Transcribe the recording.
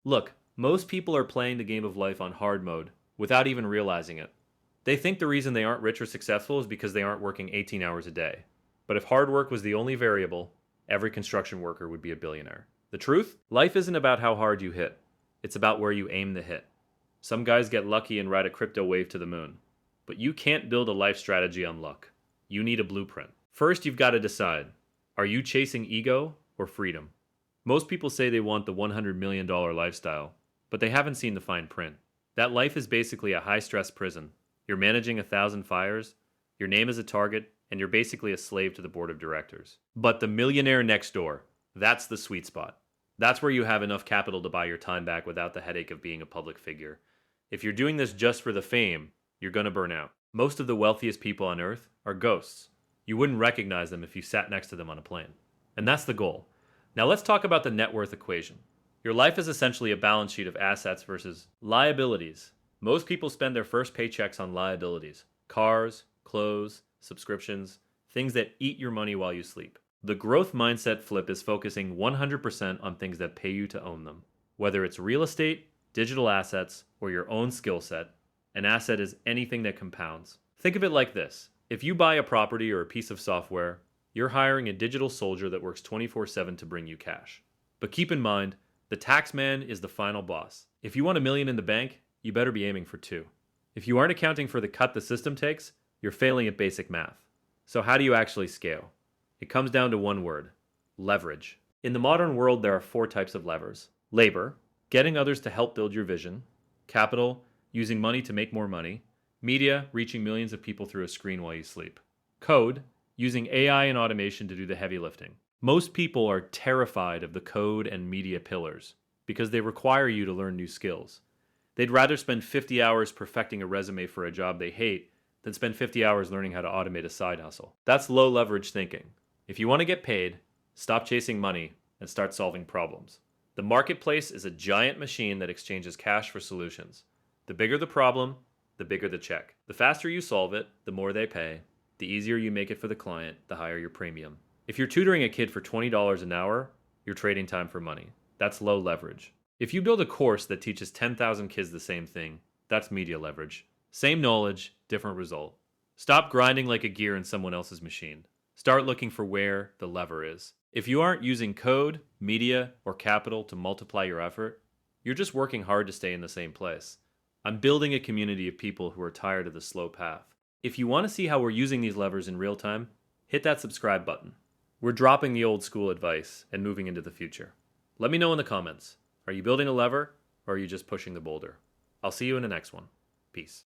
Look, most people are playing the game of life on hard mode without even realizing it. They think the reason they aren't rich or successful is because they aren't working 18 hours a day. But if hard work was the only variable, every construction worker would be a billionaire. The truth? Life isn't about how hard you hit, it's about where you aim the hit. Some guys get lucky and ride a crypto wave to the moon. But you can't build a life strategy on luck. You need a blueprint. First, you've got to decide, are you chasing ego or freedom? Most people say they want the $100 million lifestyle, but they haven't seen the fine print. That life is basically a high stress prison. You're managing 1,000 fires, your name is a target, and you're basically a slave to the board of directors. But the millionaire next door, that's the sweet spot. That's where you have enough capital to buy your time back without the headache of being a public figure. If you're doing this just for the fame, you're gonna burn out. Most of the wealthiest people on earth are ghosts. You wouldn't recognize them if you sat next to them on a plane. And that's the goal. Now let's talk about the net worth equation. Your life is essentially a balance sheet of assets versus liabilities. Most people spend their first paychecks on liabilities: cars, clothes, subscriptions, things that eat your money while you sleep. The growth mindset flip is focusing 100% on things that pay you to own them. Whether it's real estate, digital assets, or your own skill set, an asset is anything that compounds. Think of it like this. If you buy a property or a piece of software, you're hiring a digital soldier that works 24/7 to bring you cash. But keep in mind, the tax man is the final boss. If you want $1 million in the bank, you better be aiming for 2. If you aren't accounting for the cut the system takes, you're failing at basic math. So how do you actually scale? It comes down to one word: leverage. In the modern world, there are 4 types of levers. Labor, getting others to help build your vision. Capital, using money to make more money. Media, reaching millions of people through a screen while you sleep. Code, using AI and automation to do the heavy lifting. Most people are terrified of the code and media pillars because they require you to learn new skills. They'd rather spend 50 hours perfecting a resume for a job they hate than spend 50 hours learning how to automate a side hustle. That's low leverage thinking. If you want to get paid, stop chasing money and start solving problems. The marketplace is a giant machine that exchanges cash for solutions. The bigger the problem, the bigger the check. The faster you solve it, the more they pay. The easier you make it for the client, the higher your premium. If you're tutoring a kid for $20 an hour, you're trading time for money. That's low leverage. If you build a course that teaches 10,000 kids the same thing, that's media leverage. Same knowledge, different result. Stop grinding like a gear in someone else's machine. Start looking for where the lever is. If you aren't using code, media, or capital to multiply your effort, you're just working hard to stay in the same place. I'm building a community of people who are tired of the slow path. If you want to see how we're using these levers in real time, hit that subscribe button. We're dropping the old school advice and moving into the future. Let me know in the comments. Are you building a lever, or are you just pushing the boulder? I'll see you in the next one. Peace.